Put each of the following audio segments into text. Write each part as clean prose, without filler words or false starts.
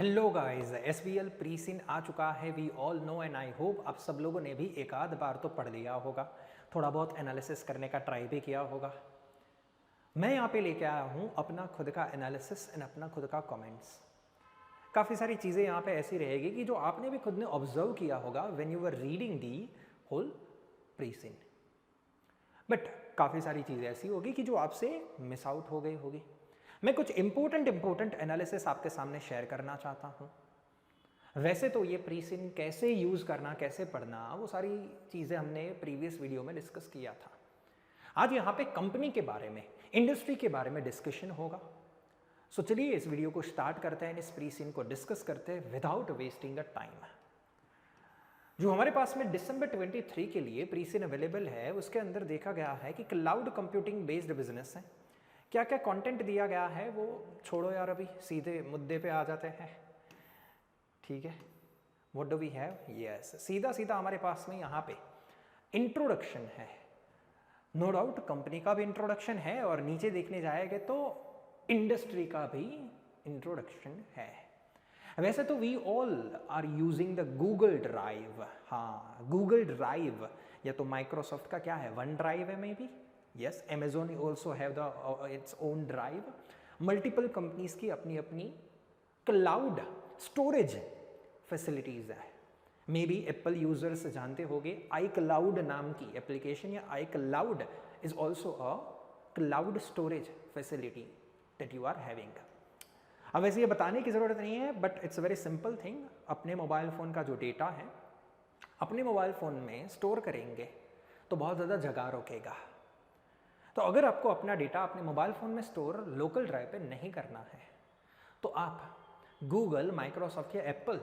Hello guys, SBL प्रीसिन आ चुका है। We all know and I hope आप सब लोगों ने भी एक आध बार तो पढ़ लिया होगा, थोड़ा बहुत एनालिसिस करने का ट्राई भी किया होगा। मैं यहाँ पे लेके आया हूँ अपना खुद का एनालिसिस एंड अपना खुद का कमेंट्स। काफ़ी सारी चीज़ें यहाँ पे ऐसी रहेगी कि जो आपने भी खुद ने ऑब्जर्व किया होगा when you are reading the whole premise, but काफ़ी सारी चीज़ें ऐसी होगी कि जो आपसे मिस आउट हो गई होगी। मैं कुछ इंपॉर्टेंट एनालिसिस आपके सामने शेयर करना चाहता हूँ। वैसे तो ये प्रीसिन कैसे यूज़ करना, कैसे पढ़ना, वो सारी चीज़ें हमने प्रीवियस वीडियो में डिस्कस किया था। आज यहाँ पे कंपनी के बारे में, इंडस्ट्री के बारे में डिस्कशन होगा। सो चलिए इस वीडियो को स्टार्ट करते हैं, इस प्रीसिन को डिस्कस करते हैं विदाउट वेस्टिंग अ टाइम। जो हमारे पास में दिसंबर 23 के लिए प्रीसिन अवेलेबल है, उसके अंदर देखा गया है कि क्लाउड कंप्यूटिंग बेस्ड बिजनेस है। क्या क्या कंटेंट दिया गया है वो छोड़ो यार, अभी सीधे मुद्दे पे आ जाते हैं। ठीक है, what do we have? Yes, सीधा सीधा हमारे पास में यहाँ पे इंट्रोडक्शन है। नो डाउट कंपनी का भी इंट्रोडक्शन है और नीचे देखने जाएंगे तो इंडस्ट्री का भी इंट्रोडक्शन है। वैसे तो we all are using the Google drive. हाँ, गूगल ड्राइव या तो माइक्रोसॉफ्ट का क्या है, वन ड्राइव है maybe. Yes, Amazon also have its own drive. Multiple companies की अपनी अपनी क्लाउड स्टोरेज फैसिलिटीज है। मे बी एप्पल यूजर्स जानते होंगे आई क्लाउड नाम की एप्लीकेशन, या iCloud is also a cloud storage facility that you are having. अब वैसे ये बताने की ज़रूरत नहीं है, but it's very simple thing. अपने मोबाइल फ़ोन का जो डेटा है अपने मोबाइल फ़ोन में स्टोर करेंगे तो बहुत ज़्यादा जगह रोकेगा। तो अगर आपको अपना डेटा अपने मोबाइल फ़ोन में स्टोर लोकल ड्राइव पे नहीं करना है तो आप गूगल, माइक्रोसॉफ्ट या एप्पल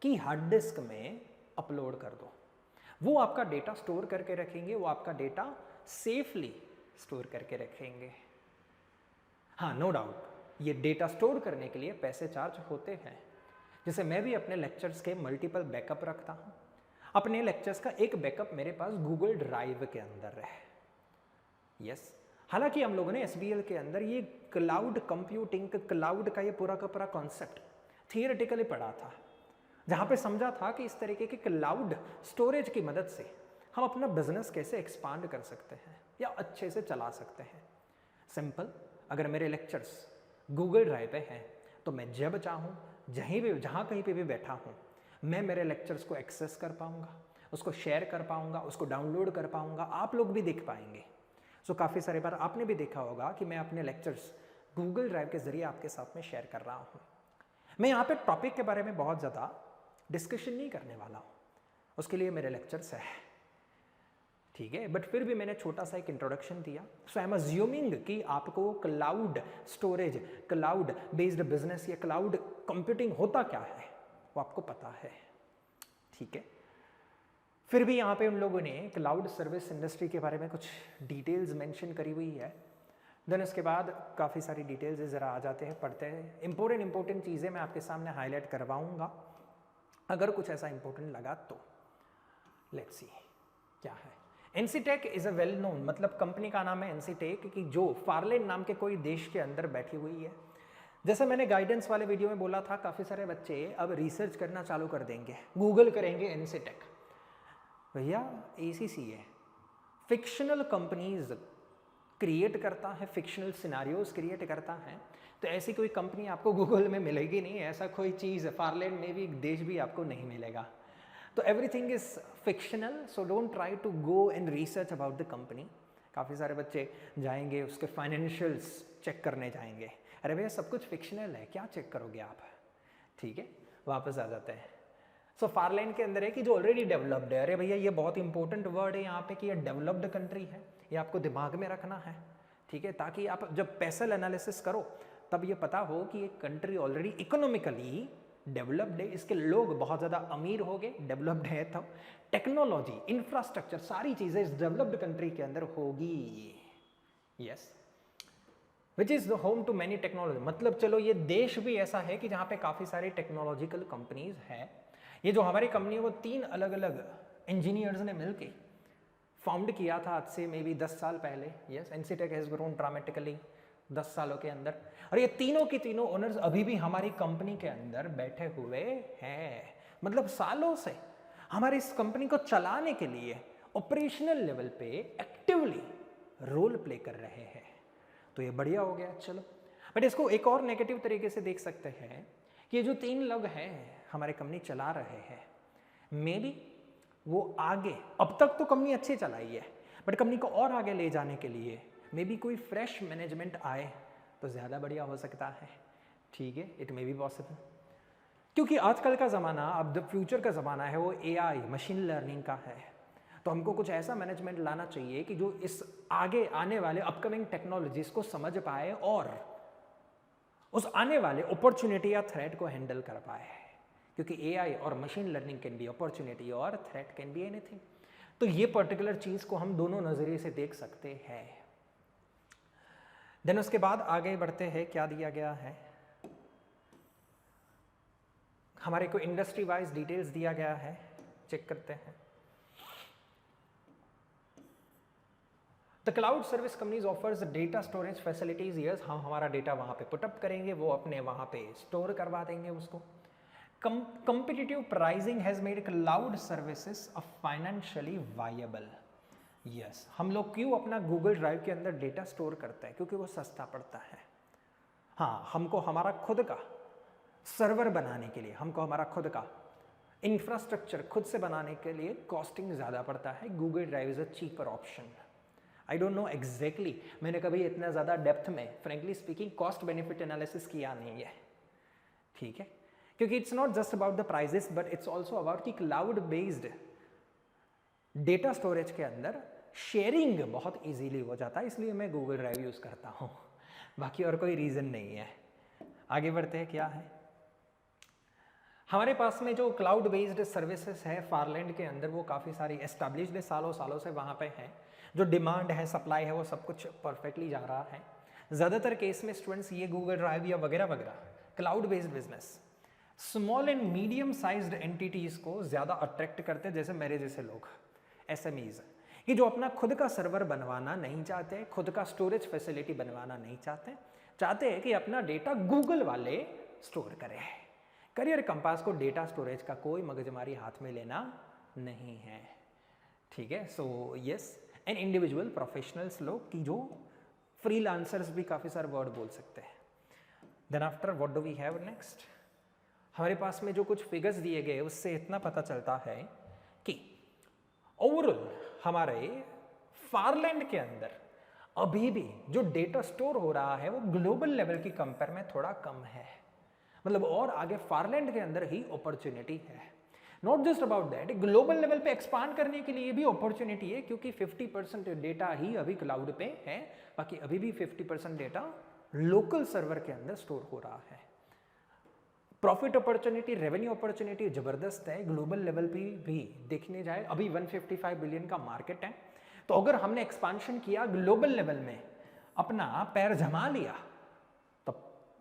की हार्ड डिस्क में अपलोड कर दो। वो आपका डेटा स्टोर करके रखेंगे, वो आपका डेटा सेफली स्टोर करके रखेंगे। हाँ, नो डाउट ये डेटा स्टोर करने के लिए पैसे चार्ज होते हैं। जैसे मैं भी अपने लेक्चर्स के मल्टीपल बैकअप रखता हूँ। अपने लेक्चर्स का एक बैकअप मेरे पास गूगल ड्राइव के अंदर है। यस, हालांकि हम लोगों ने एसबीएल के अंदर ये क्लाउड कंप्यूटिंग, क्लाउड का ये पूरा का पूरा कॉन्सेप्ट थियोरेटिकली पढ़ा था, जहाँ पे समझा था कि इस तरीके के क्लाउड स्टोरेज की मदद से हम अपना बिजनेस कैसे एक्सपांड कर सकते हैं या अच्छे से चला सकते हैं। सिंपल, अगर मेरे लेक्चर्स गूगल ड्राइव पे हैं तो मैं जब चाहूँ, जहाँ कहीं पे भी बैठा हूँ, मैं मेरे लेक्चर्स को एक्सेस कर पाऊँगा, उसको शेयर कर पाऊँगा, उसको डाउनलोड कर पाऊँगा, आप लोग भी देख पाएंगे। सो काफ़ी सारे बार आपने भी देखा होगा कि मैं अपने लेक्चर्स गूगल ड्राइव के ज़रिए आपके साथ में शेयर कर रहा हूँ। मैं यहाँ पे टॉपिक के बारे में बहुत ज़्यादा डिस्कशन नहीं करने वाला हूँ, उसके लिए मेरे लेक्चर्स है, ठीक है। बट फिर भी मैंने छोटा सा एक इंट्रोडक्शन दिया। सो आई एम अज्यूमिंग कि आपको cloud storage, cloud based business या क्लाउड कंप्यूटिंग होता क्या है वो आपको पता है, ठीक है। फिर भी यहाँ पे उन लोगों ने क्लाउड सर्विस इंडस्ट्री के बारे में कुछ डिटेल्स मेंशन करी हुई है। देन उसके बाद काफ़ी सारी डिटेल्स ज़रा आ जाते हैं, पढ़ते हैं। इंपॉर्टेंट चीज़ें मैं आपके सामने हाईलाइट करवाऊँगा, अगर कुछ ऐसा इंपॉर्टेंट लगा तो। लेट्स सी क्या है। एनसीटेक इज़ अ वेल नोन, मतलब कंपनी का नाम है एनसीटेक, कि जो फार्लैंड नाम के कोई देश के अंदर बैठी हुई है। जैसे मैंने गाइडेंस वाले वीडियो में बोला था, काफ़ी सारे बच्चे अब रिसर्च करना चालू कर देंगे, गूगल करेंगे एनसीटेक। भैया एसीसी है, फिक्शनल कंपनीज क्रिएट करता है, फिक्शनल सिनारियोज क्रिएट करता है। तो ऐसी कोई कंपनी आपको गूगल में मिलेगी नहीं, ऐसा कोई चीज़ फार्लैंड में भी देश भी आपको नहीं मिलेगा। तो everything is fictional, so don't try to go and research about the company. काफ़ी सारे बच्चे जाएंगे उसके फाइनेंशियल्स चेक करने जाएंगे, अरे भैया सब कुछ फिक्शनल है, क्या चेक करोगे आप, ठीक है। वापस आ जाते हैं। सो फार्लैंड के अंदर है कि जो ऑलरेडी डेवलप्ड है। अरे भैया ये बहुत इंपॉर्टेंट वर्ड है यहाँ पे कि ये डेवलप्ड कंट्री है, ये आपको दिमाग में रखना है, ठीक है, ताकि आप जब पैसल एनालिसिस करो तब ये पता हो कि ये कंट्री ऑलरेडी इकोनॉमिकली डेवलप्ड है, इसके लोग बहुत ज़्यादा अमीर हो गए, डेवलप्ड है। तब टेक्नोलॉजी, इंफ्रास्ट्रक्चर, सारी चीज़ें इस डेवलप्ड कंट्री के अंदर होगी। Yes, which is the home to many technology, मतलब चलो ये देश भी ऐसा है कि जहाँ पे काफ़ी सारी टेक्नोलॉजिकल कंपनीज है। ये जो हमारी कंपनी है वो 3 अलग अलग इंजीनियर्स ने मिलके फाउंड किया था आज से मे बी 10 साल पहले। यस, एनसीटेक हैज़ ग्रोन ड्रामेटिकली 10 सालों के अंदर। और ये तीनों की तीनों ओनर्स अभी भी हमारी कंपनी के अंदर बैठे हुए हैं, मतलब सालों से हमारी इस कंपनी को चलाने के लिए ऑपरेशनल लेवल पे एक्टिवली रोल प्ले कर रहे हैं। तो ये बढ़िया हो गया। चलो, बट इसको एक और नेगेटिव तरीके से देख सकते हैं कि ये जो 3 लोग हैं हमारे कंपनी चला रहे हैं, मे बी वो आगे, अब तक तो कंपनी अच्छी चलाई है, बट कंपनी को और आगे ले जाने के लिए मे बी कोई फ्रेश मैनेजमेंट आए तो ज़्यादा बढ़िया हो सकता है। ठीक है, इट मे बी पॉसिबल, क्योंकि आजकल का ज़माना, अब द फ्यूचर का ज़माना है वो एआई मशीन लर्निंग का है। तो हमको कुछ ऐसा मैनेजमेंट लाना चाहिए कि जो इस आगे आने वाले अपकमिंग टेक्नोलॉजीज को समझ पाए और उस आने वाले अपॉर्चुनिटी या थ्रेट को हैंडल कर पाए, क्योंकि एआई और machine learning can be opportunity और थ्रेट कैन बी एनीथिंग। तो ये पर्टिकुलर चीज़ को हम दोनों नज़रिए से देख सकते हैं। देन उसके बाद आगे बढ़ते हैं, क्या दिया गया है हमारे को, इंडस्ट्री वाइज डिटेल्स दिया गया है, चेक करते हैं। The cloud service companies offers data storage facilities. Yes, हम हमारा डेटा वहां पे पुटअप करेंगे, वो अपने वहां पे स्टोर करवा देंगे उसको। competitive pricing has made cloud services a financially viable। Yes, हम लोग क्यों अपना गूगल ड्राइव के अंदर डेटा स्टोर करते हैं? क्योंकि वो सस्ता पड़ता है। हाँ, हमको हमारा खुद का सर्वर बनाने के लिए, हमको हमारा खुद का इंफ्रास्ट्रक्चर खुद से बनाने के लिए कॉस्टिंग ज़्यादा पड़ता है। Google drive is a cheaper option. I don't know exactly, मैंने कभी इतना ज़्यादा डेप्थ में frankly speaking cost benefit analysis किया नहीं है। ठीक है, क्योंकि it's not just about the prices but it's also about कि क्लाउड बेस्ड डेटा स्टोरेज के अंदर शेयरिंग बहुत इजीली हो जाता है, इसलिए मैं गूगल ड्राइव यूज़ करता हूँ, बाकी और कोई रीज़न नहीं है। आगे बढ़ते हैं, क्या है हमारे पास में जो क्लाउड बेस्ड सर्विसेज है फारलैंड के अंदर, वो काफ़ी सारी एस्टैब्लिश्ड सालों सालों से वहाँ पे हैं। जो डिमांड है, सप्लाई है, वो सब कुछ परफेक्टली जा रहा है। ज़्यादातर केस में स्टूडेंट्स ये गूगल ड्राइव या वगैरह वगैरह cloud based business small and medium sized entities को ज़्यादा अट्रैक्ट करते हैं, जैसे मेरे जैसे लोग एसएमईज, कि जो अपना खुद का सर्वर बनवाना नहीं चाहते, खुद का स्टोरेज फैसिलिटी बनवाना नहीं चाहते, चाहते हैं कि अपना डेटा गूगल वाले स्टोर करें। करियर कंपास को डेटा स्टोरेज का कोई मगजमारी हाथ में लेना नहीं है। ठीक है, so yes, and individual professionals लोग की जो फ्रीलांसर्स भी काफ़ी सारे वर्ड बोल सकते हैं। Then after what do we have next, हमारे पास में जो कुछ फिगर्स दिए गए उससे इतना पता चलता है कि ओवरऑल हमारे फारलैंड के अंदर अभी भी जो डेटा स्टोर हो रहा है वो ग्लोबल लेवल की कंपेयर में थोड़ा कम है। मतलब और आगे फारलैंड के अंदर ही अपॉर्चुनिटी है। Not just about that, global level पे एक्सपांड करने के लिए भी अपॉर्चुनिटी है, क्योंकि 50% डेटा ही अभी क्लाउड पे है, बाकी अभी भी 50% डेटा लोकल सर्वर के अंदर स्टोर हो रहा है। प्रॉफिट अपॉर्चुनिटी, रेवेन्यू अपॉर्चुनिटी जबरदस्त है। ग्लोबल लेवल पे भी देखने जाए अभी 155 बिलियन का मार्केट है, तो अगर हमने एक्सपांशन किया ग्लोबल लेवल में, अपना पैर जमा लिया, तो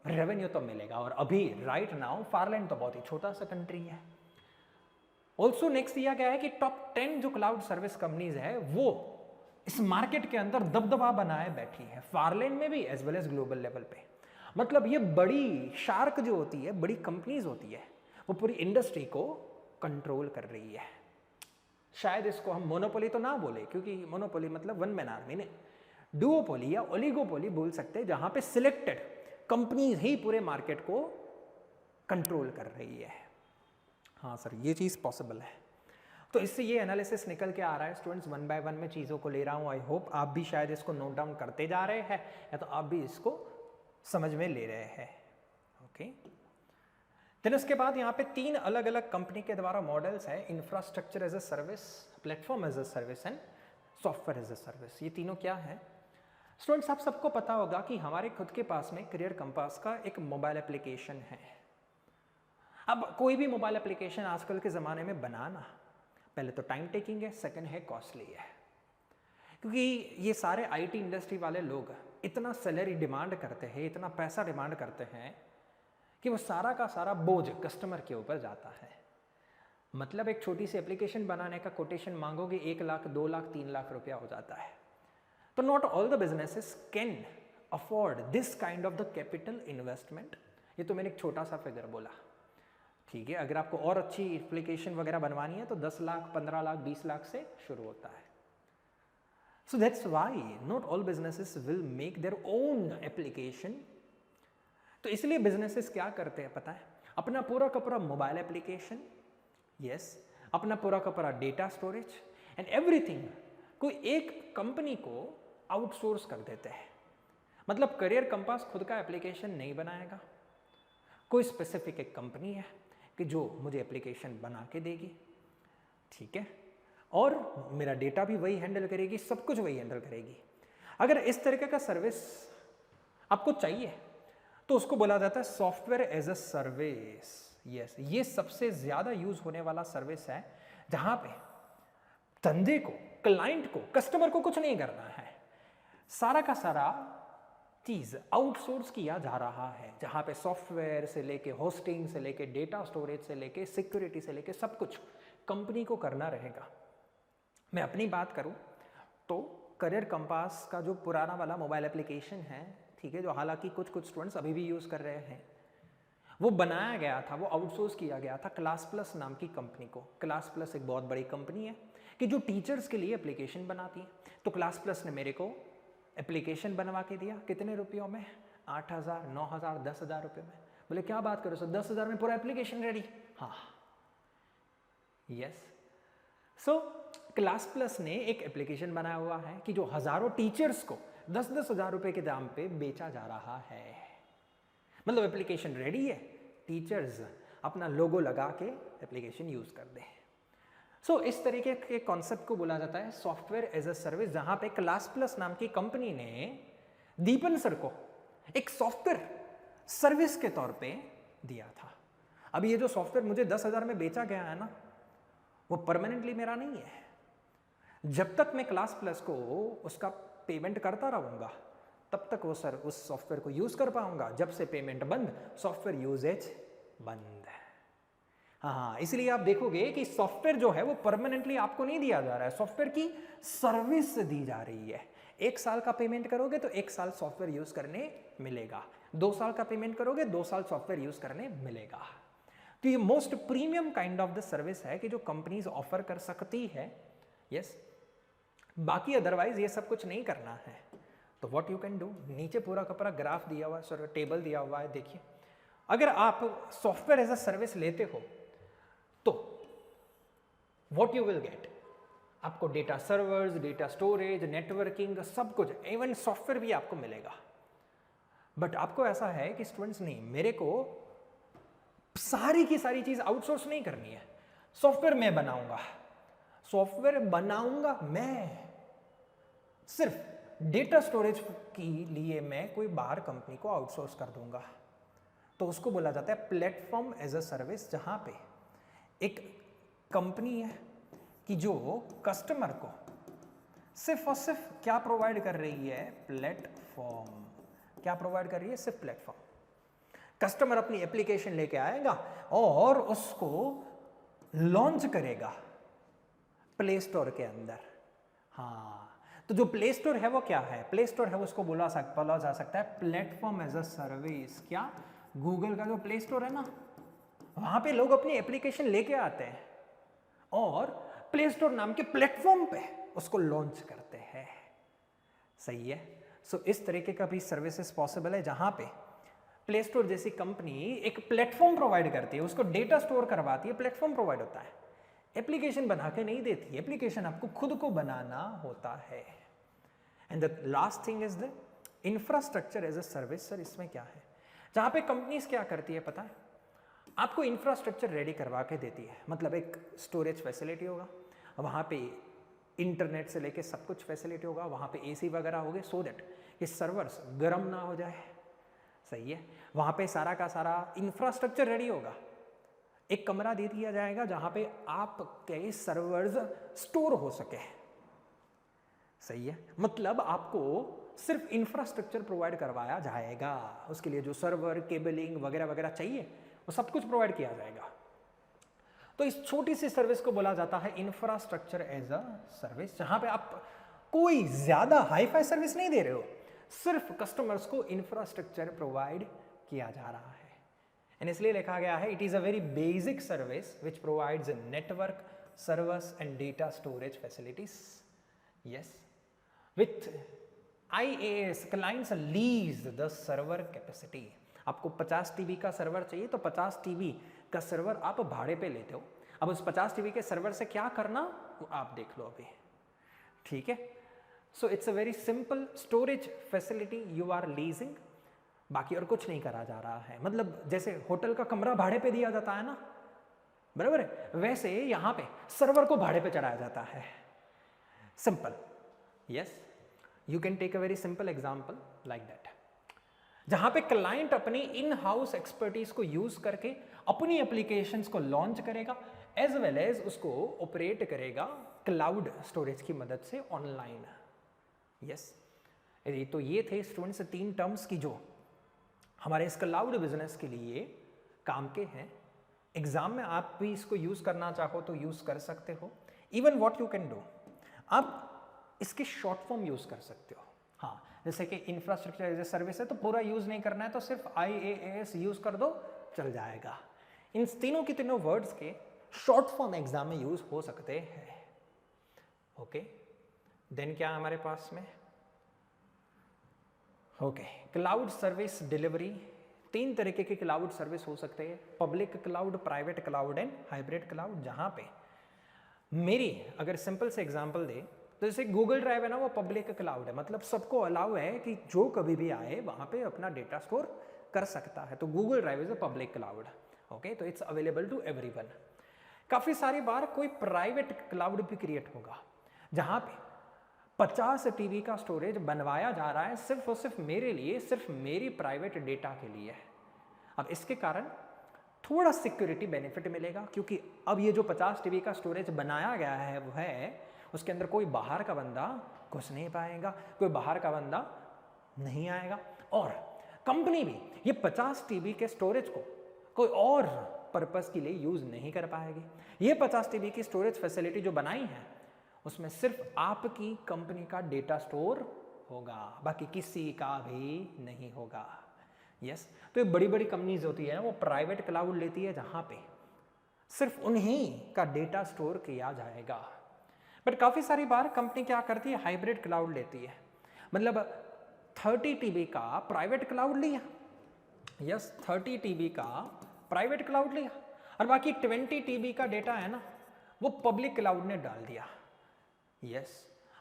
रेवेन्यू तो मिलेगा। और अभी राइट नाउ फारलैंड तो बहुत ही छोटा सा कंट्री है। ऑल्सो नेक्स्ट दिया गया है कि टॉप 10 जो क्लाउड सर्विस कंपनीज है वो इस मार्केट के अंदर दबदबा बनाए बैठी है, फारलैंड में भी as well as global level पे। मतलब ये बड़ी शार्क जो होती है, बड़ी कंपनीज होती है, वो पूरी इंडस्ट्री को कंट्रोल कर रही है। शायद इसको हम मोनोपोली तो ना बोले, क्योंकि मोनोपोली मतलब वन मैन आर्मी ने, डुओपोली या ओलिगोपोली बोल सकते हैं, जहां पे सिलेक्टेड कंपनीज ही पूरे मार्केट को कंट्रोल कर रही है। हाँ सर, ये चीज़ पॉसिबल है। तो इससे ये एनालिसिस निकल के आ रहा है स्टूडेंट्स, वन बाय वन में चीज़ों को ले रहा हूँ। आई होप आप भी शायद इसको नोट डाउन करते जा रहे हैं, या तो आप भी इसको समझ में ले रहे हैं। ओके, देन उसके बाद यहाँ पे 3 अलग अलग कंपनी के द्वारा मॉडल्स है, infrastructure as a service, platform as a service and software as a service. ये तीनों क्या है स्टूडेंट्स? आप सबको पता होगा कि हमारे खुद के पास में करियर कंपास का एक मोबाइल एप्लीकेशन है। अब कोई भी मोबाइल एप्लीकेशन आजकल के ज़माने में बनाना, पहले तो टाइम टेकिंग है, सेकंड है कॉस्टली है, क्योंकि ये सारे आईटी इंडस्ट्री वाले लोग इतना सैलरी डिमांड करते हैं, इतना पैसा डिमांड करते हैं कि वो सारा का सारा बोझ कस्टमर के ऊपर जाता है। मतलब एक छोटी सी एप्लीकेशन बनाने का कोटेशन मांगोगे 1 लाख, 2 लाख, 3 लाख रुपया हो जाता है। तो not all the businesses can afford this kind of the capital investment? ये तो मैंने एक छोटा सा फिगर बोला, ठीक है। अगर आपको और अच्छी एप्लीकेशन वगैरह बनवानी है तो 10 लाख, 15 लाख, 20 लाख से शुरू होता है। So that's why not all businesses will make their own application. तो इसलिए बिजनेसेस क्या करते हैं पता है, अपना पूरा का पूरा मोबाइल एप्लीकेशन, यस, अपना पूरा का पूरा डेटा स्टोरेज एंड एवरीथिंग कोई एक कंपनी को आउटसोर्स कर देते हैं। मतलब करियर कंपास खुद का एप्लीकेशन नहीं बनाएगा, कोई स्पेसिफिक एक कंपनी है कि जो मुझे एप्लीकेशन बना के देगी, ठीक है, और मेरा डेटा भी वही हैंडल करेगी, सब कुछ वही हैंडल करेगी। अगर इस तरीके का सर्विस आपको चाहिए तो उसको बोला जाता है software as a service. Yes, ये सबसे ज्यादा यूज होने वाला सर्विस है जहां पे धंधे को, क्लाइंट को, कस्टमर को कुछ नहीं करना है, सारा का सारा चीज आउटसोर्स किया जा रहा है, जहां पे सॉफ्टवेयर से लेके होस्टिंग से लेके डेटा स्टोरेज से लेके सिक्योरिटी से लेके सब कुछ कंपनी को करना रहेगा। मैं अपनी बात करूं तो करियर कंपास का जो पुराना वाला मोबाइल एप्लीकेशन है, ठीक है, जो हालांकि कुछ स्टूडेंट्स अभी भी यूज कर रहे हैं, वो बनाया गया था, वो आउटसोर्स किया गया था क्लास प्लस नाम की कंपनी को। क्लास प्लस एक बहुत बड़ी कंपनी है कि जो टीचर्स के लिए एप्लीकेशन बनाती है। तो क्लास प्लस ने मेरे को एप्लीकेशन बनवा के दिया, कितने रुपयों में? 8,000, 9,000, 10,000 रुपये में। बोले क्या बात करो सर, 10,000 में पूरा एप्लीकेशन रेडी? हाँ, यस। सो क्लास प्लस ने एक एप्लीकेशन बनाया हुआ है कि जो हजारों टीचर्स को 10-10 हजार रुपए के दाम पे बेचा जा रहा है। मतलब एप्लीकेशन रेडी है, टीचर्स अपना लोगो लगा के एप्लीकेशन यूज कर दे। सो इस तरीके के कॉन्सेप्ट को बोला जाता है सॉफ्टवेयर एज अ सर्विस, जहां पे क्लास प्लस नाम की कंपनी ने दीपन सर को एक सॉफ्टवेयर सर्विस के तौर पे दिया था। अब ये जो सॉफ्टवेयर मुझे 10,000 में बेचा गया है ना, वो परमानेंटली मेरा नहीं है। जब तक मैं क्लास प्लस को उसका पेमेंट करता रहूंगा तब तक वो सर उस सॉफ्टवेयर को यूज कर पाऊंगा। जब से पेमेंट बंद, सॉफ्टवेयर यूजेज बंद। हाँ, इसलिए आप देखोगे कि सॉफ्टवेयर जो है वो परमानेंटली आपको नहीं दिया जा रहा है, सॉफ्टवेयर की सर्विस दी जा रही है। 1 साल का पेमेंट करोगे तो 1 साल सॉफ्टवेयर यूज करने मिलेगा, 2 साल का पेमेंट करोगे 2 साल सॉफ्टवेयर यूज करने मिलेगा। तो ये most premium kind of the service है कि जो कंपनीज ऑफर कर सकती है। यस, बाकी अदरवाइज ये सब कुछ नहीं करना है। तो व्हाट यू कैन डू, नीचे पूरा का पूरा ग्राफ दिया हुआ है, सॉरी टेबल दिया हुआ है, देखिए। अगर आप सॉफ्टवेयर एज अ सर्विस लेते हो तो व्हाट यू विल गेट, आपको data servers, data storage, networking, सब कुछ, इवन सॉफ्टवेयर भी आपको मिलेगा। बट आपको ऐसा है कि स्टूडेंट्स नहीं, मेरे को सारी की सारी चीज आउटसोर्स नहीं करनी है, सॉफ्टवेयर मैं बनाऊंगा, सॉफ्टवेयर बनाऊंगा मैं, सिर्फ डेटा स्टोरेज के लिए मैं कोई बाहर कंपनी को आउटसोर्स कर दूंगा। तो उसको बोला जाता है प्लेटफॉर्म एज अ सर्विस, जहां पे एक कंपनी है कि जो कस्टमर को सिर्फ और सिर्फ क्या प्रोवाइड कर रही है, प्लेटफॉर्म। क्या प्रोवाइड कर रही है? सिर्फ प्लेटफॉर्म। कस्टमर अपनी एप्लीकेशन लेके आएगा और उसको लॉन्च करेगा प्ले स्टोर के अंदर। हाँ, तो जो प्ले स्टोर है वो क्या है? प्ले स्टोर है उसको बोला जा सकता है प्लेटफॉर्म एज अ सर्विस। क्या? गूगल का जो प्ले स्टोर है ना, वहां पे लोग अपनी एप्लीकेशन लेके आते हैं और प्ले स्टोर नाम के प्लेटफॉर्म पे उसको लॉन्च करते हैं। सही है। सो इस तरीके का भी सर्विसेज पॉसिबल है, जहां पे प्ले स्टोर जैसी कंपनी एक प्लेटफॉर्म प्रोवाइड करती है, उसको डेटा स्टोर करवाती है, प्लेटफॉर्म प्रोवाइड होता है, एप्लीकेशन बना के नहीं देती, एप्लीकेशन आपको खुद को बनाना होता है। And the last thing is the infrastructure as a service. Sir इसमें क्या है? जहां पे कंपनीज क्या करती है पता है, आपको इंफ्रास्ट्रक्चर रेडी करवा के देती है। मतलब एक स्टोरेज फैसिलिटी होगा, वहां पे इंटरनेट से लेके सब कुछ फैसिलिटी होगा, वहां पे एसी वगैरह होंगे, सो दैट ये सर्वर्स गर्म ना हो जाए। सही है। वहां पे सारा का सारा इंफ्रास्ट्रक्चर रेडी होगा। एक कमरा दे दिया जाएगा जहां पे आपके सर्वर्स स्टोर हो सके। सही है। मतलब आपको सिर्फ इंफ्रास्ट्रक्चर प्रोवाइड करवाया जाएगा, उसके लिए जो सर्वर, केबलिंग वगैरह वगैरह चाहिए वो सब कुछ प्रोवाइड किया जाएगा। तो इस छोटी सी सर्विस को बोला जाता है इंफ्रास्ट्रक्चर एज अ सर्विस, जहां पे आप कोई ज्यादा हाई फाई सर्विस नहीं दे रहे हो, सिर्फ कस्टमर्स को इंफ्रास्ट्रक्चर प्रोवाइड किया जा रहा है। एंड इसलिए लिखा गया है it is a very basic service which provides network servers and data storage facilities. Yes, with IaaS clients lease the server capacity. आपको 50 TB का सर्वर चाहिए तो 50 TB का सर्वर आप भाड़े पे लेते हो। अब उस 50 TB के सर्वर से क्या करना वो आप देख लो अभी, ठीक है। So it's a very simple storage facility you are leasing, बाकी और कुछ नहीं करा जा रहा है। मतलब जैसे होटल का कमरा भाड़े पे दिया जाता है ना, बराबर है, वैसे यहां पे सर्वर को भाड़े पे चढ़ाया जाता है। Simple. Yes, you can take a very simple example like that, जहां पे क्लाइंट अपनी इन हाउस एक्सपर्टीज को यूज करके अपनी एप्लीकेशंस को लॉन्च करेगा एज वेल एज उसको ऑपरेट करेगा क्लाउड स्टोरेज की मदद से ऑनलाइन। यस, तो ये थे स्टूडेंट्स 3 टर्म्स की जो हमारे इस क्लाउड बिजनेस के लिए काम के हैं। एग्जाम में आप भी इसको यूज करना चाहो तो यूज कर सकते हो। Even what you can do, आप इसके शॉर्ट फॉर्म यूज कर सकते हो। हाँ, जैसे कि इंफ्रास्ट्रक्चर एज ए सर्विस है तो पूरा यूज नहीं करना है तो सिर्फ IaaS यूज कर दो, चल जाएगा। इन तीनों की तीनों वर्ड्स के शॉर्ट फॉर्म एग्जाम में यूज हो सकते हैं। ओके, देन क्या हमारे पास में, ओके, क्लाउड सर्विस डिलीवरी। 3 तरीके के क्लाउड सर्विस हो सकते हैं, public cloud, private cloud and hybrid cloud. जहां पे मेरी अगर सिंपल से एग्जांपल दे तो जैसे गूगल ड्राइव है ना, वो पब्लिक क्लाउड है, मतलब सबको अलाउ है कि जो कभी भी आए वहां पे अपना डेटा स्टोर कर सकता है। तो Google drive is a public cloud. Okay, तो इट्स अवेलेबल टू एवरीवन। काफी सारी बार कोई प्राइवेट क्लाउड भी क्रिएट होगा जहां पे 50 TB का स्टोरेज बनवाया जा रहा है सिर्फ और सिर्फ मेरे लिए, सिर्फ मेरी प्राइवेट डेटा के लिए। अब इसके कारण थोड़ा सिक्योरिटी बेनिफिट मिलेगा, क्योंकि अब ये जो 50 TB का स्टोरेज बनाया गया है वो है उसके अंदर कोई बाहर का बंदा घुस नहीं पाएगा, कोई बाहर का बंदा नहीं आएगा। और कंपनी भी ये 50 TB के स्टोरेज को कोई और पर्पस के लिए यूज नहीं कर पाएगी। ये 50 TB की स्टोरेज फैसिलिटी जो बनाई है उसमें सिर्फ आपकी कंपनी का डेटा स्टोर होगा, बाकी किसी का भी नहीं होगा। यस, तो ये बड़ी बड़ी कंपनीज होती है ना, वो प्राइवेट क्लाउड लेती है जहां पे सिर्फ उन्हीं का डेटा स्टोर किया जाएगा। बट काफी सारी बार कंपनी क्या करती है, हाइब्रिड क्लाउड लेती है। मतलब 30 TB का प्राइवेट क्लाउड लिया, यस 30 TB का प्राइवेट क्लाउड लिया, और बाकी 20 TB का डेटा है ना वो पब्लिक क्लाउड ने डाल दिया। यस,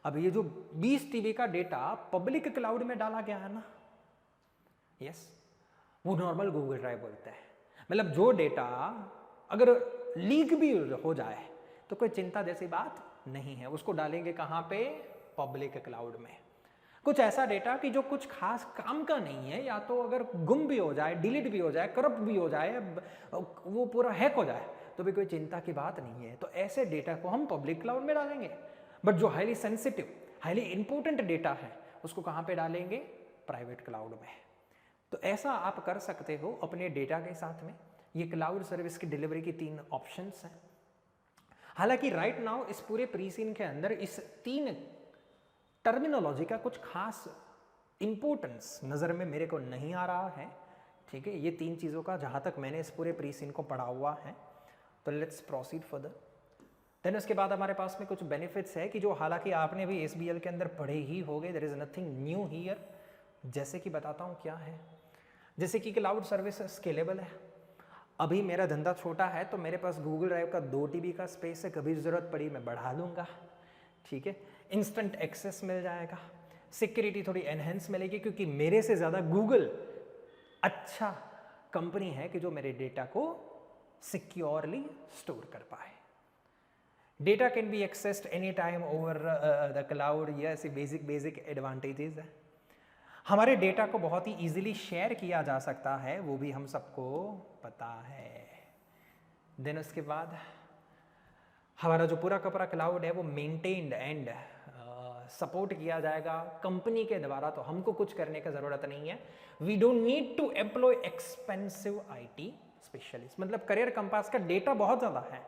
अब ये जो 20 TB का डेटा पब्लिक क्लाउड में डाला गया है ना, यस, वो नॉर्मल गूगल ड्राइव बोलते हैं। मतलब जो डेटा अगर लीक भी हो जाए तो कोई चिंता जैसी बात नहीं है, उसको डालेंगे कहाँ पे, पब्लिक क्लाउड में। कुछ ऐसा डेटा कि जो कुछ खास काम का नहीं है, या तो अगर गुम भी हो जाए, डिलीट भी हो जाए, करप्ट भी हो जाए, वो पूरा हैक हो जाए तो भी कोई चिंता की बात नहीं है, तो ऐसे डेटा को हम पब्लिक क्लाउड में डालेंगे। बट जो highly sensitive, highly important data है उसको कहाँ पे डालेंगे, प्राइवेट क्लाउड में। तो ऐसा आप कर सकते हो अपने डेटा के साथ में। ये क्लाउड सर्विस की डिलीवरी की 3 ऑप्शंस हैं। हालांकि राइट नाउ इस पूरे प्री सीन के अंदर इस 3 टर्मिनोलॉजी का कुछ खास इंपॉर्टेंस नजर में मेरे को नहीं आ रहा है, ठीक है। ये 3 चीजों का जहां तक मैंने इस पूरे प्री सीन को पढ़ा हुआ है, तो लेट्स प्रोसीड फर्दर। देन उसके बाद हमारे पास में कुछ बेनिफिट्स है कि जो हालांकि आपने भी SBL के अंदर पढ़े ही होंगे, there is nothing new here. जैसे कि बताता हूँ क्या है, जैसे कि क्लाउड सर्विस स्केलेबल है। अभी मेरा धंधा छोटा है तो मेरे पास गूगल ड्राइव का 2 TB का स्पेस है, कभी ज़रूरत पड़ी मैं बढ़ा लूँगा, ठीक है। इंस्टेंट एक्सेस मिल जाएगा, सिक्योरिटी थोड़ी एनहेंस मिलेगी, क्योंकि मेरे से ज़्यादा गूगल अच्छा कंपनी है कि जो मेरे डेटा को सिक्योरली स्टोर कर पाए। Data can be accessed any time over the cloud, ये ऐसी बेसिक एडवांटेजेस है। हमारे डेटा को बहुत ही इजीली शेयर किया जा सकता है, वो भी हम सबको पता है। देन उसके बाद हमारा जो पूरा का पूरा क्लाउड है वो मेंटेन्ड एंड सपोर्ट किया जाएगा कंपनी के द्वारा, तो हमको कुछ करने की ज़रूरत नहीं है। We don't need to employ expensive IT specialist. मतलब करियर कंपास का डेटा बहुत ज़्यादा है,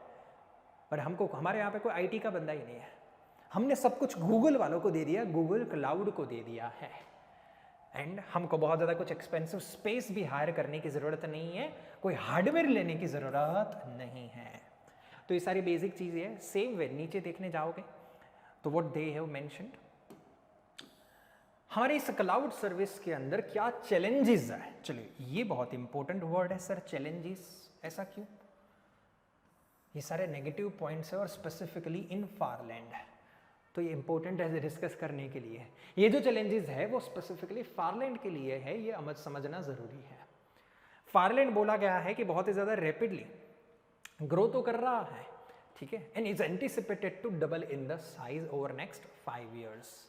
पर हमको हमारे यहाँ पे कोई IT का बंदा ही नहीं है। हमने सब कुछ गूगल वालों को दे दिया, गूगल क्लाउड को दे दिया है, एंड हमको बहुत ज़्यादा कुछ एक्सपेंसिव स्पेस भी हायर करने की ज़रूरत नहीं है, कोई हार्डवेयर लेने की ज़रूरत नहीं है। तो ये सारी बेसिक चीज़ें हैं। सेम वे नीचे देखने जाओगे तो व्हाट दे हैव मेंशन्ड, हमारे इस क्लाउड सर्विस के अंदर क्या चैलेंजेस है। चलिए ये बहुत इंपॉर्टेंट वर्ड है सर, चैलेंजेस, ऐसा क्यों? ये सारे नेगेटिव पॉइंट्स है और स्पेसिफिकली इन फारलैंड है, तो ये इंपॉर्टेंट है डिस्कस करने के लिए। ये जो चैलेंजेस है वो स्पेसिफिकली फारलैंड के लिए है, ये समझना जरूरी है। फारलैंड बोला गया है कि बहुत ही ज्यादा रैपिडली ग्रो तो कर रहा है, ठीक है, and is anticipated to double in the size over next 5 years।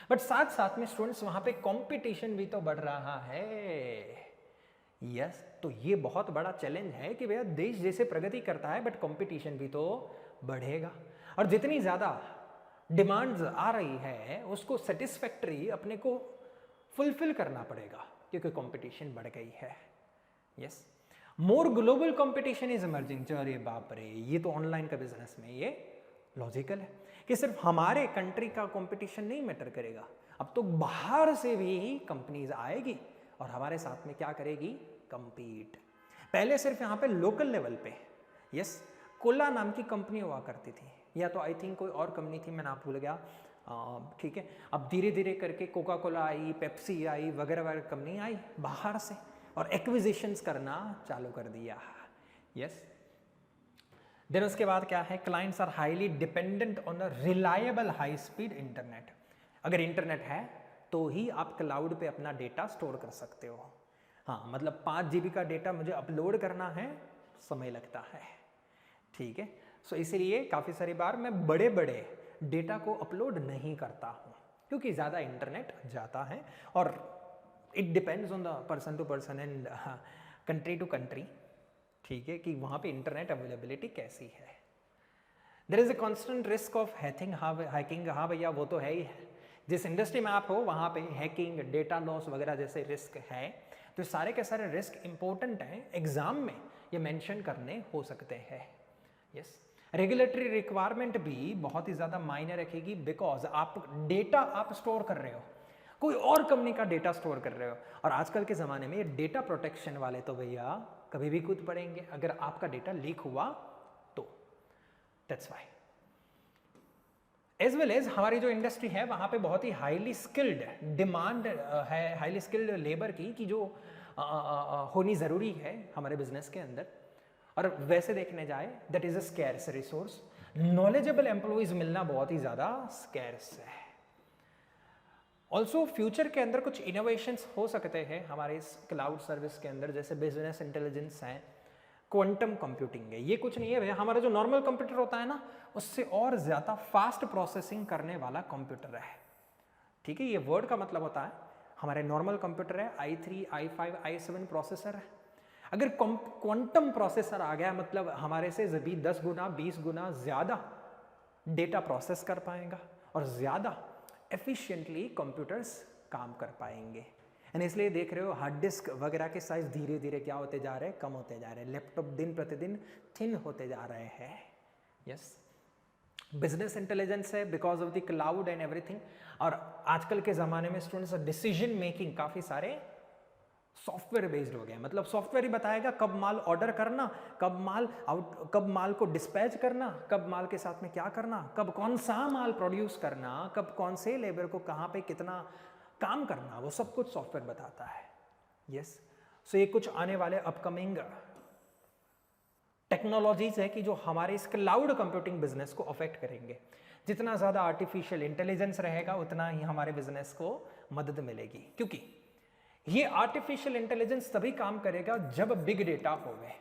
But साथ साथ में स्टूडेंट्स वहां पे कंपटीशन भी तो बढ़ रहा है। यस, तो ये बहुत बड़ा चैलेंज है कि भैया देश जैसे प्रगति करता है बट कंपटीशन भी तो बढ़ेगा, और जितनी ज्यादा डिमांड्स आ रही है उसको सेटिस्फैक्टरी अपने को फुलफिल करना पड़ेगा क्योंकि कंपटीशन बढ़ गई है। Yes, more global competition is emerging. अरे बाप रे, ये तो ऑनलाइन का बिजनेस में ये लॉजिकल है कि सिर्फ हमारे कंट्री का कंपटीशन नहीं मैटर करेगा, अब तो बाहर से भी कंपनीज आएगी और हमारे साथ में क्या करेगी, कंपीट। पहले सिर्फ यहाँ पे लोकल लेवल पे, यस, कोला नाम की कंपनी हुआ करती थी, या तो आई थिंक कोई और कंपनी थी, मैं नाम भूल गया, ठीक है। अब धीरे धीरे करके कोका कोला आई, पेप्सी आई, वगैरह वगैरह कंपनी आई बाहर से और एक्विजिशंस करना चालू कर दिया। यस, देन उसके बाद क्या है, clients are highly dependent on a reliable high speed internet. अगर इंटरनेट है तो ही आप क्लाउड पे अपना डेटा स्टोर कर सकते हो। हाँ, मतलब 5 GB का डेटा मुझे अपलोड करना है, समय लगता है, ठीक है। सो इसीलिए काफ़ी सारी बार मैं बड़े बड़े डेटा को अपलोड नहीं करता हूँ क्योंकि ज़्यादा इंटरनेट जाता है, और it depends on the person to person and country to country, ठीक है, कि वहाँ पे इंटरनेट अवेलेबिलिटी कैसी है। There is a constant risk of hacking. हाँ भैया, वो तो है ही है, जिस इंडस्ट्री में आप हो वहाँ पे हैकिंग, डेटा लॉस वगैरह जैसे रिस्क है, तो सारे के सारे रिस्क इंपॉर्टेंट हैं, एग्जाम में ये मेंशन करने हो सकते हैं। यस, रेगुलेटरी रिक्वायरमेंट भी बहुत ही ज़्यादा मायने रखेगी, बिकॉज आप डेटा आप स्टोर कर रहे हो, कोई और कंपनी का डेटा स्टोर कर रहे हो, और आजकल के ज़माने में ये डेटा प्रोटेक्शन वाले तो भैया कभी भी कूद पड़ेंगे अगर आपका डेटा लीक हुआ तो। That's why as well as हमारी जो इंडस्ट्री है वहाँ पे बहुत ही हाईली स्किल्ड डिमांड है, हाईली स्किल्ड लेबर की जो होनी ज़रूरी है हमारे बिजनेस के अंदर। और वैसे देखने जाए that is a scarce resource, knowledgeable employees मिलना बहुत ही ज़्यादा स्कैर्स है। ऑल्सो फ्यूचर के अंदर कुछ इनोवेशंस हो सकते हैं हमारे इस क्लाउड सर्विस के अंदर, जैसे बिजनेस इंटेलिजेंस है, क्वांटम कंप्यूटिंग है। ये कुछ नहीं है भैया, हमारा जो नॉर्मल कंप्यूटर होता है ना उससे और ज़्यादा फास्ट प्रोसेसिंग करने वाला कंप्यूटर है, ठीक है। ये वर्ड का मतलब होता है हमारे नॉर्मल कंप्यूटर है i3, i5, i7 प्रोसेसर है, अगर क्वांटम प्रोसेसर आ गया मतलब हमारे से भी 10 गुना 20 गुना ज़्यादा डेटा प्रोसेस कर पाएगा और ज़्यादा एफिशिएंटली कंप्यूटर्स काम कर पाएंगे। एंड इसलिए देख रहे हो हार्ड डिस्क वगैरह के साइज धीरे धीरे क्या होते जा रहे हैं, कम होते जा रहे हैं, लैपटॉप दिन प्रतिदिन थिन होते जा रहे हैं। यस, बिजनेस इंटेलिजेंस है because of the cloud and everything. और आजकल के ज़माने में स्टूडेंट्स डिसीजन मेकिंग काफ़ी सारे सॉफ्टवेयर बेस्ड हो गए, मतलब सॉफ्टवेयर ही बताएगा कब माल ऑर्डर करना, कब माल को डिस्पैच करना, कब माल के साथ में क्या करना, कब कौन सा माल प्रोड्यूस करना, कब कौन से लेबर को कहाँ पे कितना काम करना, वो सब कुछ सॉफ्टवेयर बताता है। यस, सो ये कुछ आने वाले अपकमिंग टेक्नोलॉजीज है कि जो हमारे इस क्लाउड कंप्यूटिंग बिजनेस को अफेक्ट करेंगे। जितना ज़्यादा आर्टिफिशियल इंटेलिजेंस रहेगा उतना ही हमारे बिजनेस को मदद मिलेगी, क्योंकि ये आर्टिफिशियल इंटेलिजेंस तभी काम करेगा जब बिग डेटा होवे।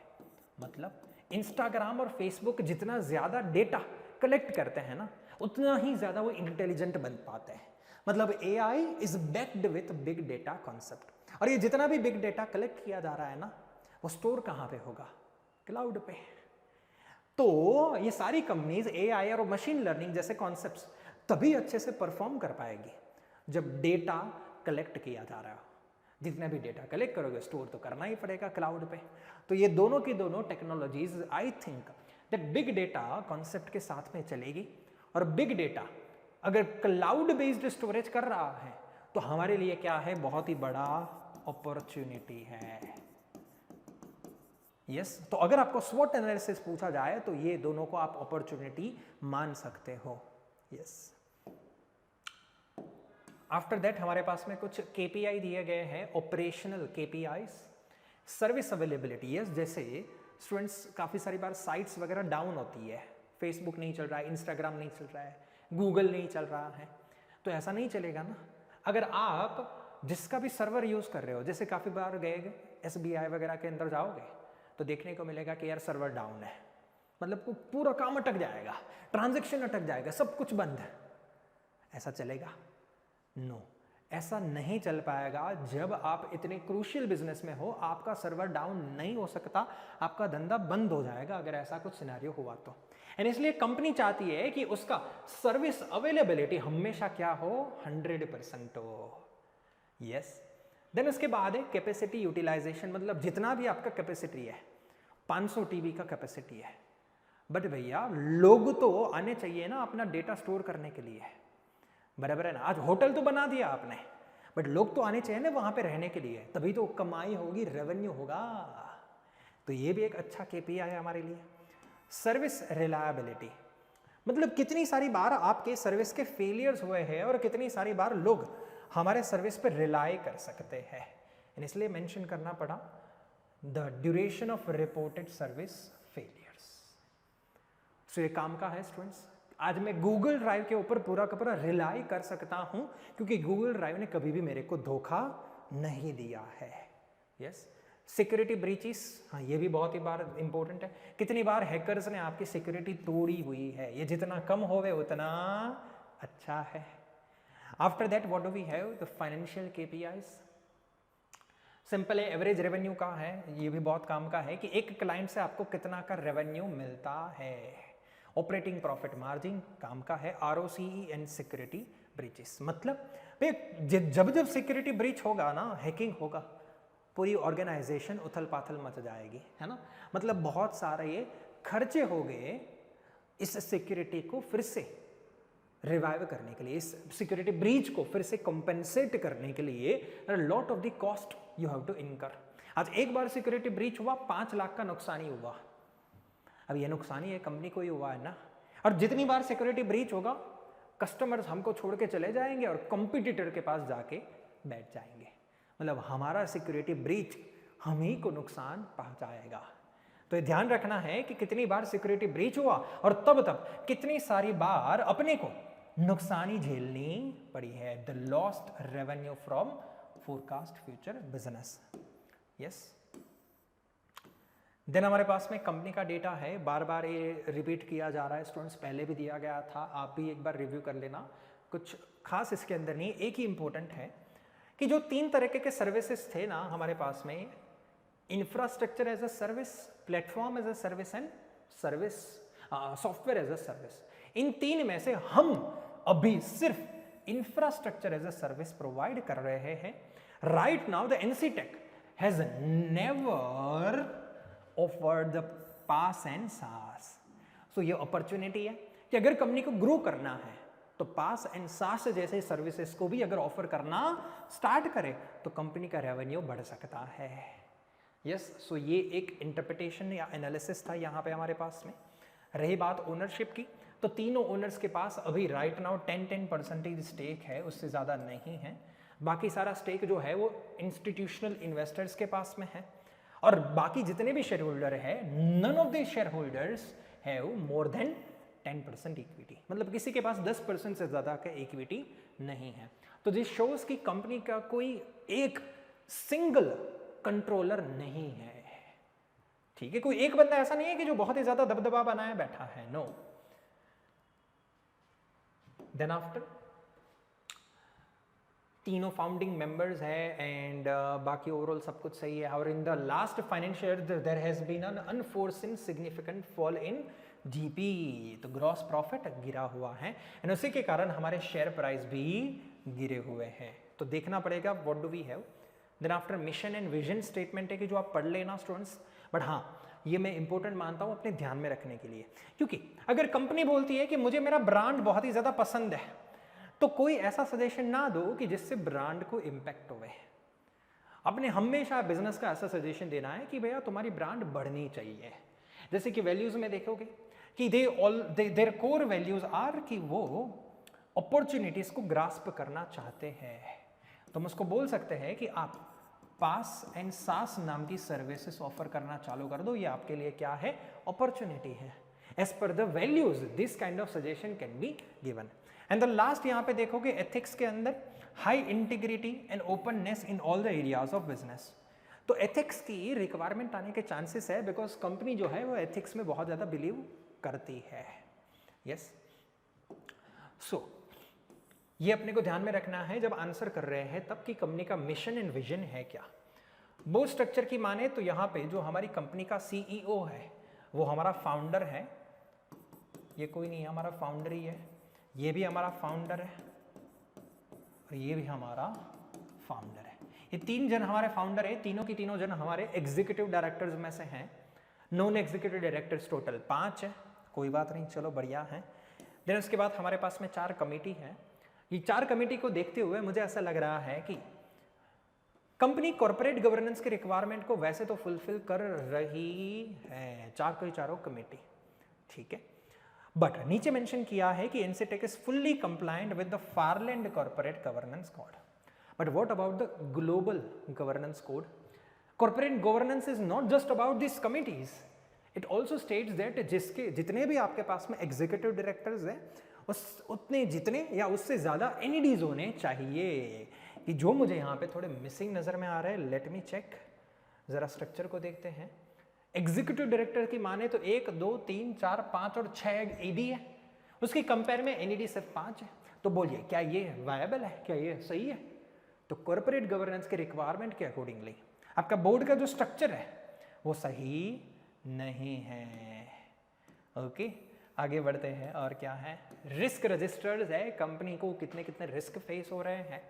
मतलब इंस्टाग्राम और फेसबुक जितना ज़्यादा डेटा कलेक्ट करते हैं ना उतना ही ज़्यादा वो इंटेलिजेंट बन पाते हैं। मतलब AI is backed with big data concept, और ये जितना भी बिग डेटा कलेक्ट किया जा रहा है ना वो स्टोर कहाँ पे होगा, क्लाउड पे। तो ये सारी कंपनीज AI और मशीन लर्निंग जैसे कॉन्सेप्ट्स तभी अच्छे से परफॉर्म कर पाएगी जब डेटा कलेक्ट किया जा रहा है। जितना भी डेटा कलेक्ट करोगे स्टोर तो करना ही पड़ेगा क्लाउड पे। तो ये दोनों की दोनों technologies I think that big data concept के साथ में चलेगी, और बिग डेटा अगर क्लाउड बेस्ड स्टोरेज कर रहा है तो हमारे लिए क्या है, बहुत ही बड़ा अपॉर्चुनिटी है। यस तो अगर आपको स्वॉट एनालिसिस पूछा जाए तो ये दोनों को आप अपॉर्चुनिटी मान सकते हो। यस आफ्टर दैट हमारे पास में कुछ केपीआई दिए गए हैं, operational KPIs, service availability. Yes जैसे स्टूडेंट्स काफ़ी सारी बार साइट्स वगैरह डाउन होती है, फेसबुक नहीं चल रहा है, इंस्टाग्राम नहीं चल रहा है, गूगल नहीं चल रहा है, तो ऐसा नहीं चलेगा ना। अगर आप जिसका भी सर्वर यूज़ कर रहे हो, जैसे काफ़ी बार गए SBI वगैरह के अंदर जाओगे तो देखने को मिलेगा कि यार सर्वर डाउन है, मतलब पूरा काम अटक जाएगा, ट्रांजैक्शन अटक जाएगा, सब कुछ बंद है। ऐसा चलेगा? नो ऐसा नहीं चल पाएगा। जब आप इतने क्रूशियल बिजनेस में हो, आपका सर्वर डाउन नहीं हो सकता, आपका धंधा बंद हो जाएगा अगर ऐसा कुछ सिनेरियो हुआ तो। एंड इसलिए कंपनी चाहती है कि उसका सर्विस अवेलेबिलिटी हमेशा क्या हो, 100% हो। यस देन उसके बाद है कैपेसिटी यूटिलाइजेशन, मतलब जितना भी आपका कैपेसिटी है, 500 TB का कैपेसिटी है, बट भैया लोग तो आने चाहिए ना अपना डेटा स्टोर करने के लिए, बराबर है ना। आज होटल तो बना दिया आपने, बट लोग तो आने चाहिए ना वहां पे रहने के लिए, तभी तो कमाई होगी, रेवेन्यू होगा। तो ये भी एक अच्छा केपीआई है हमारे लिए। सर्विस रिलायबिलिटी, मतलब कितनी सारी बार आपके सर्विस के फेलियर्स हुए हैं और कितनी सारी बार लोग हमारे सर्विस पर रिलाई कर सकते हैं, इसलिए मेंशन करना पड़ा the duration of reported service failures. So ये काम का है स्टूडेंट्स। आज मैं गूगल ड्राइव के ऊपर पूरा का पूरा रिलाई कर सकता हूं क्योंकि गूगल ड्राइव ने कभी भी मेरे को धोखा नहीं दिया है। यस सिक्योरिटी ब्रीचेस, हाँ ये भी बहुत ही बार इंपॉर्टेंट है। कितनी बार हैकर्स ने आपकी सिक्योरिटी तोड़ी हुई है, ये जितना कम होवे उतना अच्छा है। After that what do we have, the financial KPIs. Simple है, एवरेज रेवेन्यू का है, ये भी बहुत काम का है कि एक क्लाइंट से आपको कितना का रेवेन्यू मिलता है। ऑपरेटिंग प्रॉफिट मार्जिन काम का है। ROCE एंड सिक्योरिटी ब्रीचेस, मतलब जब जब सिक्योरिटी ब्रीच होगा ना, हैकिंग होगा, पूरी ऑर्गेनाइजेशन उथल पाथल मच जाएगी, है ना। मतलब बहुत सारे ये खर्चे हो गए इस सिक्योरिटी को फिर से रिवाइव करने के लिए, इस सिक्योरिटी ब्रीच को फिर से कंपेंसेट करने के लिए lot of the cost you have to incur. आज एक बार सिक्योरिटी ब्रीच हुआ, 5 लाख का नुकसान ही हुआ। अब ये नुकसान ही है कंपनी को ही हुआ है ना। और जितनी बार सिक्योरिटी ब्रीच होगा, कस्टमर्स हमको छोड़ के चले जाएंगे और कंपटीटर के पास जाके बैठ जाएंगे, मतलब हमारा सिक्योरिटी ब्रीच हम ही को नुकसान पहुंचाएगा। तो ये ध्यान रखना है कि कितनी बार सिक्योरिटी ब्रीच हुआ और तब कितनी सारी बार अपने को नुकसानी झेलनी पड़ी है। The lost revenue from forecast future business. Yes then हमारे पास में कंपनी का डेटा है, बार बार ये रिपीट किया जा रहा है स्टूडेंट्स, पहले भी दिया गया था, आप भी एक बार रिव्यू कर लेना, कुछ खास इसके अंदर नहीं। एक ही इंपॉर्टेंट है कि जो 3 तरीके के सर्विसेज थे ना हमारे पास में, infrastructure as a service, platform as a service and service software as a service, इन 3 में से हम अभी सिर्फ infrastructure as a service provide कर रहे हैं। Right now the NCTech has never offered the PaaS and SaaS. So ये अपॉर्चुनिटी है कि अगर कंपनी को ग्रो करना है तो पास एंड सास जैसे सर्विसेज को भी अगर ऑफर करना स्टार्ट करे तो कंपनी का रेवेन्यू बढ़ सकता है। यस सो ये एक इंटरप्रिटेशन या एनालिसिस था यहाँ पे हमारे पास में। रही बात ओनरशिप की, तो तीनों ओनर्स के पास अभी राइट नाउ 10% स्टेक है, उससे ज़्यादा नहीं है। बाकी सारा स्टेक जो है वो इंस्टीट्यूशनल इन्वेस्टर्स के पास में है, और बाकी जितने भी शेयर होल्डर है, none of the share holders have more than 10% equity, मतलब किसी के पास 10% से ज़्यादा का इक्विटी नहीं है। तो दिस शोज की कंपनी का कोई एक सिंगल कंट्रोलर नहीं है, ठीक है। कोई एक बंदा ऐसा नहीं है कि जो बहुत ही ज्यादा दबदबा बनाए बैठा है, नो। देन आफ्टर तीनों फाउंडिंग मेंबर्स है एंड बाकी ओवरऑल सब कुछ सही है। और in the last financial year there has been an unforeseen significant fall in GP, तो ग्रॉस प्रॉफिट गिरा हुआ है एंड उसी के कारण हमारे शेयर प्राइस भी गिरे हुए हैं। तो देखना पड़ेगा what do we have. Then after mission and vision statement है कि जो आप पढ़ लेना स्टूडेंट्स, बट हाँ ये मैं इंपॉर्टेंट मानता हूँ अपने ध्यान में रखने के लिए, क्योंकि अगर कंपनी बोलती है कि मुझे मेरा ब्रांड बहुत ही ज़्यादा पसंद है, तो कोई ऐसा सजेशन ना दो कि जिससे ब्रांड को इम्पैक्ट होवे। आपने हमेशा बिजनेस का ऐसा सजेशन देना है कि भैया तुम्हारी ब्रांड बढ़नी चाहिए। जैसे कि वैल्यूज में देखोगे कि देयर कोर वैल्यूज आर कि वो अपॉर्चुनिटीज को ग्रास्प करना चाहते हैं। तुम उसको बोल सकते हैं कि आप पास एंड सास नाम की सर्विसेज ऑफर करना चालू कर दो, ये आपके लिए क्या है, अपॉर्चुनिटी है। As per the values this kind of suggestion can be given. And the last यहाँ पे देखोगे एथिक्स के अंदर high integrity and openness in all the areas of business. तो एथिक्स की रिक्वायरमेंट आने के चांसेस है बिकॉज कंपनी जो है वो एथिक्स में बहुत ज़्यादा बिलीव करती है। यस, सो ये अपने को ध्यान में रखना है जब आंसर कर रहे हैं तब कि कंपनी का मिशन एंड विजन है क्या। बोर्ड स्ट्रक्चर की माने तो यहाँ पे जो हमारी कंपनी का सीईओ है वो हमारा फाउंडर है। ये कोई नहीं है, हमारा फाउंडर ही है। ये भी हमारा फाउंडर है और ये भी हमारा फाउंडर है। ये तीन जन हमारे फाउंडर है। तीनों की तीनों जन हमारे एग्जीक्यूटिव डायरेक्टर्स में से हैं। नॉन एग्जीक्यूटिव डायरेक्टर्स टोटल 5 है। कोई बात नहीं, चलो बढ़िया है। देन उसके बाद हमारे पास में 4 कमेटी है। ये 4 कमेटी को देखते हुए मुझे ऐसा लग रहा है कि कंपनी कॉर्पोरेट गवर्नेंस के रिक्वायरमेंट को वैसे तो फुलफिल कर रही है, चारों कमेटी, ठीक है। बट नीचे मेंशन किया है कि NCTech is fully compliant with the Farland corporate governance code. But what about the global governance code? Corporate governance is not just about this committees, it also states that जिसके जितने भी आपके पास में executive directors हैं उतने जितने या उससे ज़्यादा एनईडीज होने चाहिए। कि जो मुझे यहाँ पे थोड़े मिसिंग नज़र में आ रहे हैं, लेट मी चेक, ज़रा स्ट्रक्चर को देखते हैं। एग्जीक्यूटिव डायरेक्टर की माने तो 1 2 3 4 5 और 6 एडी है, उसकी कंपेयर में एनईडी सिर्फ 5 है। तो बोलिए क्या ये वायबल है, क्या ये सही है? तो कॉर्पोरेट गवर्नेंस के रिक्वायरमेंट के अकॉर्डिंगली आपका बोर्ड का जो स्ट्रक्चर है वो सही नहीं है। ओके, आगे बढ़ते हैं। और क्या है, रिस्क रजिस्टर्स है, कंपनी को कितने कितने रिस्क फेस हो रहे हैं।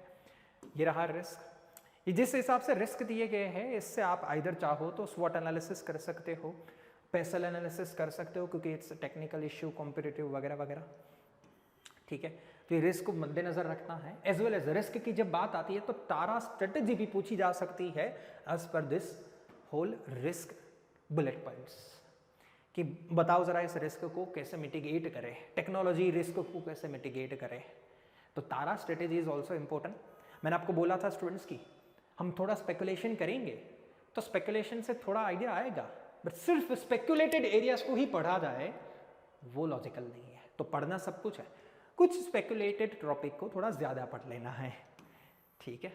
ये रहा रिस्क। ये जिस हिसाब से रिस्क दिए गए हैं इससे आप आइदर चाहो तो स्वॉट एनालिसिस कर सकते हो, पेसल एनालिसिस कर सकते हो क्योंकि इट्स टेक्निकल इश्यू, कॉम्पिटिटिव वगैरह वगैरह, ठीक है। तो ये रिस्क को मद्देनजर रखना है। एज वेल एज रिस्क की जब बात आती है तो टारा स्ट्रेटेजी भी पूछी जा सकती है as per this whole risk bullet points कि बताओ जरा इस रिस्क को कैसे मिटिगेट करें, टेक्नोलॉजी रिस्क को कैसे मिटिगेट करें। तो तारा स्ट्रेटेजी इज ऑल्सो इम्पोर्टेंट। मैंने आपको बोला था स्टूडेंट्स की हम थोड़ा स्पेकुलेशन करेंगे तो स्पेकुलेशन से थोड़ा आइडिया आएगा, बट सिर्फ स्पेकुलेटेड एरियाज को ही पढ़ा जाए वो लॉजिकल नहीं है। तो पढ़ना सब कुछ है, कुछ स्पेकुलेटेड टॉपिक को थोड़ा ज्यादा पढ़ लेना है, ठीक है।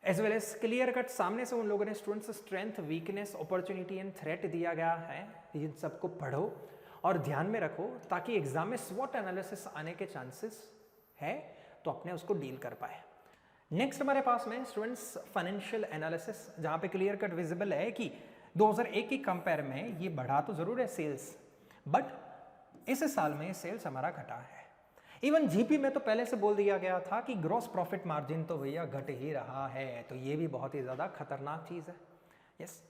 As well as clear cut सामने से उन लोगों ने students strength, weakness, opportunity and threat दिया गया है। इन सबको पढ़ो और ध्यान में रखो ताकि एग्जाम में स्वॉट एनालिसिस आने के चांसेस है तो अपने उसको डील कर पाए। नेक्स्ट हमारे पास में स्टूडेंट्स फाइनेंशियल एनालिसिस, जहां पे क्लियर कट विजिबल है कि 2001 की कंपेयर में ये बढ़ा तो जरूर है सेल्स, बट इस साल में सेल्स हमारा घटा है। इवन जीपी में तो पहले से बोल दिया गया था कि ग्रॉस प्रॉफिट मार्जिन तो भैया घट ही रहा है, तो ये भी बहुत ही ज़्यादा खतरनाक चीज़ है। यस,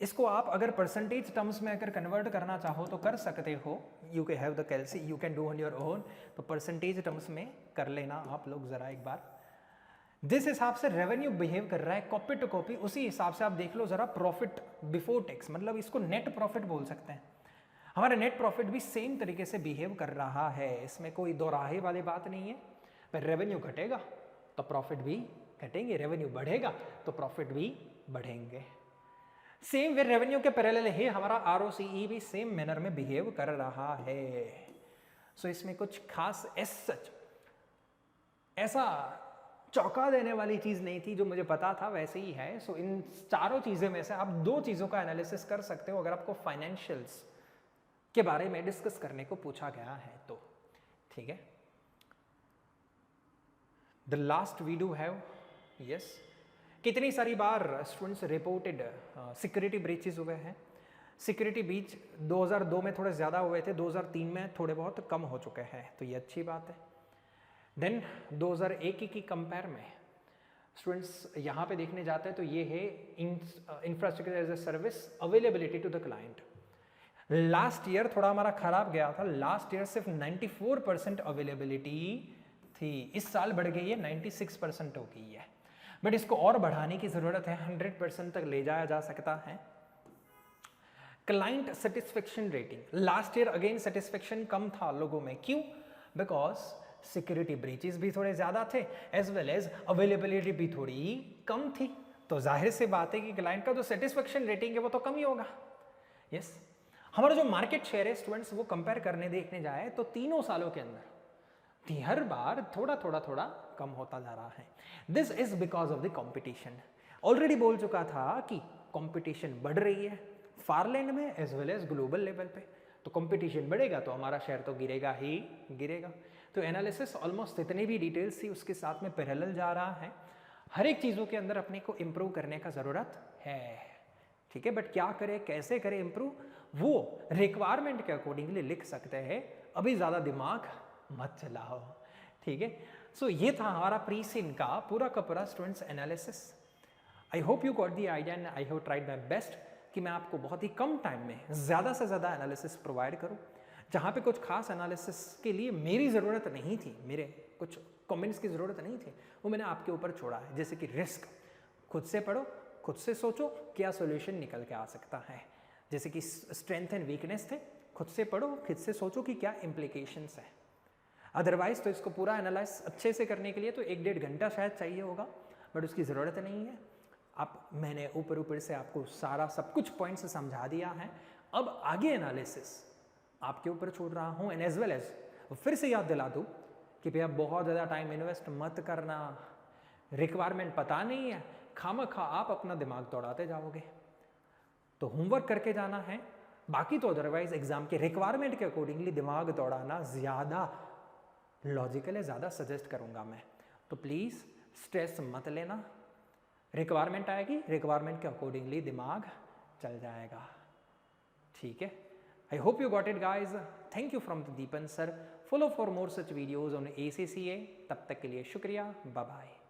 इसको आप अगर परसेंटेज टर्म्स में अगर कन्वर्ट करना चाहो तो कर सकते हो, you can have the calcy, you can do on your own. तो परसेंटेज टर्म्स में कर लेना आप लोग ज़रा एक बार। जिस हिसाब से रेवेन्यू बिहेव कर रहा है कॉपी टू कॉपी, उसी हिसाब से आप देख लो जरा प्रॉफिट बिफोर टैक्स, मतलब इसको नेट प्रॉफिट बोल सकते हैं। हमारा नेट प्रॉफिट भी सेम तरीके से बिहेव कर रहा है, इसमें कोई दोराहे वाली बात नहीं है। पर रेवेन्यू घटेगा तो प्रॉफिट भी घटेंगे, रेवेन्यू बढ़ेगा तो प्रॉफिट भी बढ़ेंगे। सेम वे रेवेन्यू के पैरेलल ही हमारा आरओसीई भी सेम मैनर में बिहेव कर रहा है। सो इसमें कुछ खास ऐसा चौंका देने वाली चीज नहीं थी, जो मुझे पता था वैसे ही है। सो इन चारों चीजों में से आप 2 चीजों का एनालिसिस कर सकते हो अगर आपको फाइनेंशियल्स के बारे में डिस्कस करने को पूछा गया है तो, ठीक है। The last we do have, yes, कितनी सारी बार स्टूडेंट्स रिपोर्टेड सिक्योरिटी ब्रीचेस हुए हैं। सिक्योरिटी ब्रीच 2002 में थोड़े ज़्यादा हुए थे, 2003 में थोड़े बहुत कम हो चुके हैं, तो ये अच्छी बात है। देन 2001 की कंपेयर में स्टूडेंट्स यहाँ पे देखने जाते हैं तो ये है infrastructure as a service availability to the client. Last year थोड़ा हमारा खराब गया था, लास्ट ईयर सिर्फ 94% अवेलेबिलिटी थी, इस साल बढ़ गई है 96% हो गई है, बट इसको और बढ़ाने की ज़रूरत है, 100% तक ले जाया जा सकता है। Client satisfaction rating, last year again satisfaction कम था लोगों में, क्यों? बिकॉज सिक्योरिटी ब्रीचेस भी थोड़े ज़्यादा थे, एज वेल एज अवेलेबिलिटी भी थोड़ी कम थी, तो जाहिर सी बात है कि क्लाइंट का जो सेटिस्फेक्शन रेटिंग है वो तो कम ही होगा। यस, हमारा जो मार्केट शेयर है स्टूडेंट्स, वो कंपेयर करने देखने जाए तो तीनों सालों के अंदर हर बार थोड़ा थोड़ा थोड़ा कम होता जा रहा है। This is because of the competition. Already बोल चुका था कि कॉम्पिटिशन बढ़ रही है फारलैंड में as well as global level पे, तो कंपटीशन बढ़ेगा तो हमारा शेयर तो गिरेगा ही गिरेगा। तो एनालिसिस ऑलमोस्ट जितने भी डिटेल्स थी उसके साथ में पैरेलल जा रहा है, हर एक चीज़ों के अंदर अपने को इम्प्रूव करने का ज़रूरत है, ठीक है, बट क्या करें, कैसे करें इम्प्रूव, वो रिक्वायरमेंट के अकॉर्डिंगली लिख सकते हैं, अभी ज़्यादा दिमाग मत चलाओ, ठीक है। सो ये था हमारा प्री सीन का पूरा students analysis. I hope you got the idea and I have tried my best कि मैं आपको बहुत ही कम टाइम में ज़्यादा से ज़्यादा एनालिसिस प्रोवाइड करूं। जहाँ पे कुछ खास एनालिसिस के लिए मेरी ज़रूरत नहीं थी, मेरे कुछ कमेंट्स की ज़रूरत नहीं थी, वो मैंने आपके ऊपर छोड़ा है। जैसे कि रिस्क, खुद से पढ़ो, खुद से सोचो क्या सोल्यूशन निकल के आ सकता है। जैसे कि स्ट्रेंथ एंड वीकनेस थे, खुद से पढ़ो, खुद से सोचो कि क्या इम्प्लीकेशंस है। अदरवाइज तो इसको पूरा एनालाइज अच्छे से करने के लिए तो 1-1.5 घंटा शायद चाहिए होगा, बट उसकी ज़रूरत नहीं है। आप, मैंने ऊपर से आपको सारा सब कुछ पॉइंट्स समझा दिया है। अब आगे एनालिसिस आपके ऊपर छोड़ रहा हूँ, एंड एज वेल एज फिर से याद दिला दूँ कि भैया बहुत ज़्यादा टाइम इन्वेस्ट मत करना, रिक्वायरमेंट पता नहीं है, खामखा आप अपना दिमाग दौड़ाते जाओगे। तो होमवर्क करके जाना है, बाकी तो अदरवाइज एग्जाम के रिक्वायरमेंट के अकॉर्डिंगली दिमाग दौड़ाना ज़्यादा लॉजिकल है, ज़्यादा सजेस्ट करूँगा मैं। तो प्लीज़ स्ट्रेस मत लेना, रिक्वायरमेंट आएगी, रिक्वायरमेंट के अकॉर्डिंगली दिमाग चल जाएगा, ठीक है। I hope you got it guys. Thank you from the Deepan sir. Follow for more such videos on ACCA। तब तक के लिए शुक्रिया, बाय बाय।